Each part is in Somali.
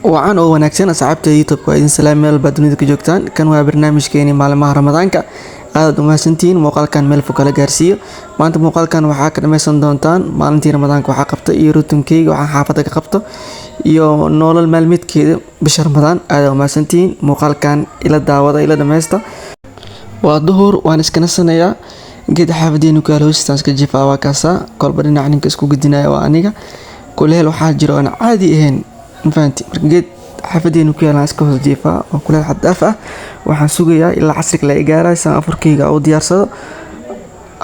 وعن oo wanaagsan asxaabta YouTube waa idin salaam meel baad dunida ka joogtaan kan waa barnaamijkeeni maalmaha Ramadaanka aad u mahadsantiin muuqaalkan meel fog kala gaarsiiyo maanta muuqaalkan waxaa ka dhameysan doontaan maalintii Ramadaanka waxa qabta iyo rutinkeyga waxaan xaafada ka qabto iyo nolol maalmeedkeeda bisha Ramadaan aad u mahadsantiin muuqaalkan ila daawada ila dhameysta waa duhur waan iska nasanayaa geed xaafadeenu ka hoostiisa iska jifaa waa kaasa kolba dhinac ninka isku gudinaya waa aniga kuleel waxaa jiro aan caadi ahayn فانتي مرقد حفدين وكيلا اسكو جيفا وكل حد دافع waxaan sugayaa ilaa casriga la igaaray san afurkeyga oo diyaarsado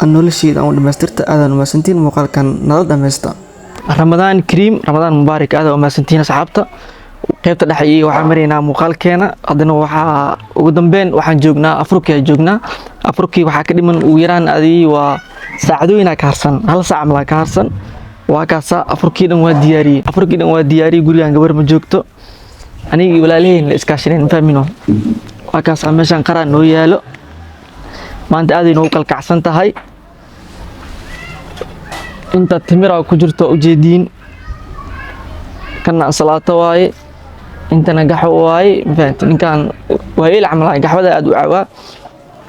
anoo la sheedo aan dhameystirta aadan u maasantiin muuqaalkan nala dhameysta Ramadaan Kariim Ramadaan Mubaarak aad u maasantiin asxaabta qaybta dhaxayay waxaan mareynaa muuqaalkeena hadana waxa ugu dambeyn waxaan joognaa afurkii waxa ka dhiman ugu yaraan adii waa saacadooyin ka harsan hal saac ma ka harsan waa kaasa afurkii dhan waa diyaariyay guriga gabar ma joogto aniga walaalaheen la iska shireen faamino waa kaasa meeshan qaraan noo yaalo maanta aad inoo kalkacsan tahay inta timira ku jirto ujeediin kana salaato waaye intana gaxo waaye faanti ninkan waa ila camal gaxwada aad u caawa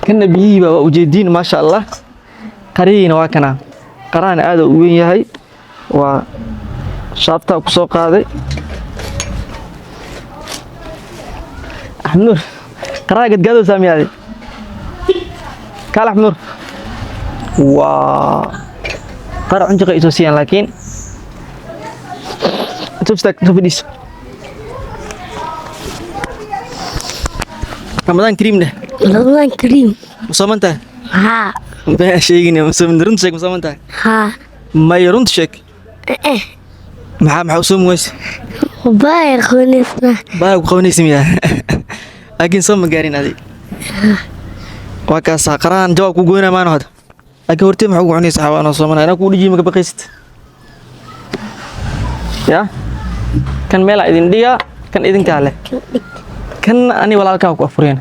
kana biyihiiba waa ujeediin ma sha Allah qariina waa kana qaraan aad u weyn yahay waa shaabta ku soo qaaday Ahmur qaraagad gaado saamiyay kala Ahmur waa qara cunjiga iso siyan laakiin tufidis Ramadan Kariim musamanta ها baa sheegina musamanta sheeg musamanta ها ma yarunta sheeg maxaa soo muways باير خونسنا baa ku qabanaysiyaa laakiin soo ma gaarin adi waa ka saqraan jawaab ku goynaa maana hada laakiin hortay maxuu cunaysaa xawaano Soomaaliya ku dhigi ma ka baqaysid ya kan meel idin dhiga kan idin kaale kan ani walaalkaa ku afureen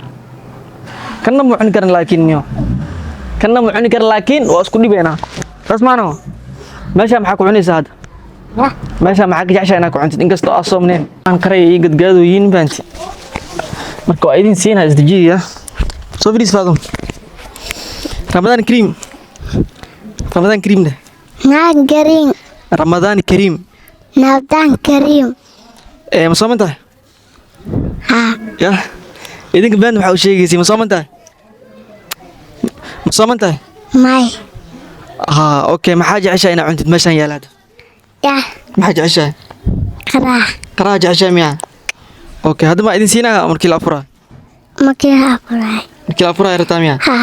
kanna ma cuni karin laakiin waa isku dhibeena rasmaano meesha maxaa ku cunaysaa hada meesha maxaa ka jeceshahay inaad ku cuntid inkastoo aad soomneen aan qaray iyo gadgaadooyin baanti marka waa idin siinaa isdajiya soo fadhiis faadum Ramadaan Kariim نان كريم Ramadaan Kariim نابدان كريم ma soomantahay ها ya idinka baan waxa uu sheegaysi ma soomantahay ماي ha okay maxaa jeceshahay inaad cuntid meeshan yaalaad يا maxaa jeceshahay كراه qaraa jeceshahay miya okay hadda ma idin siinaa markii la afura مكيها فراي markii la afura yartaa miya ها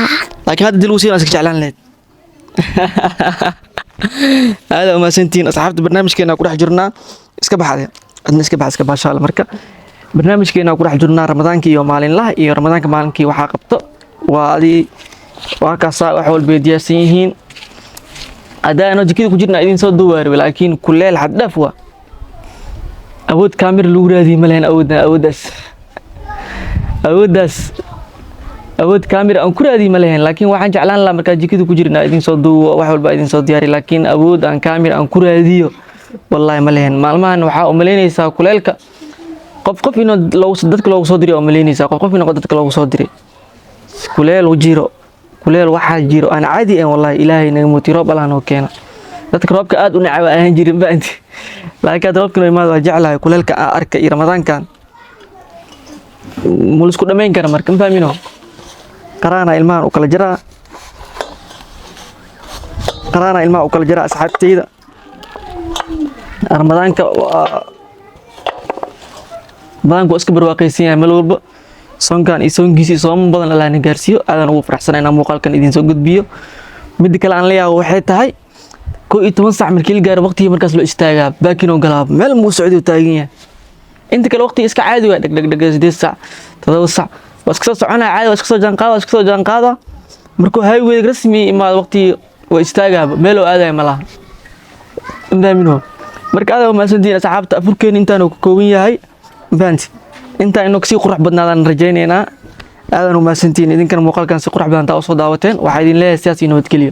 laakiin hadda dil usiin iska jeclaan leed hada uma santiin asxaabta barnaamijkeena ku dhex jirnaa iska baxday adna iska baxsha marka barnaamijkeena ku dhex jirnaa Ramadaanka iyo maalinlaha iyo Ramadaanka maalinkii waxa qabto waa ka saa wax walba diyaarsan yihiin adaano jikada ku jirnaa idin soo duwaaray laakiin kuleel xad dhaaf waa awood kaamir lagu raadiyo ma lahayn awood kaamir aan ku raadiyo ma lahayn laakiin waxaan jeclaan lahaa marka jikada ku jirnaa idin soo duwo wax walba idin soo diyaari laakiin awood aan kaamir aan ku raadiyo wallahi ma lahayn maalmahan waxa u maleynaysaa kuleelka qof inoo dadka loogu soo diray oo maleynaysaa qof inoo dadka loogu soo diray kuleel waxa jiro aan caadi ah wallahi ilaahay naga muutiro balan oo keena dadka roobka aad u nacay aan jirin baanti laakiin roobka noo imaado jeclahay kuleelka arka iyo Ramadaankan mulisku dhameyn kara markan faamino qaraana ilmahan u kala jira asxaabteyda Ramadaanka badanku iska barwaaqaysan yahay meel walba sonkan iyo songiisi soom badan Allah na gaarsiyo aadan ugu faraxsanahay muuqaalkan idin soo gudbiyo mid kale aan leeyahay waxay tahay 11 saac markii la gaaro waqtiga markaas loo istaagaa baakino galaab meel muu socdo taagan yahay inta kale waqti iska caadi waa dhag 8 saac 7 saac bas ka soconaa caadi waa iska soo jaanqaada markuu highway rasmi imaado waqti waa istaagaa meel oo aaday malaha indaamino marka aad ma sandiina saxaabta afurkeen intaan ku kooban yahay baanti inta inoo si qurux badnaadaan rajayneena aadan u maasantiin idinkan muuqaalkan si qurux badan taa soo daawateen waxa idin leeyahay siyaasi nabad geliyo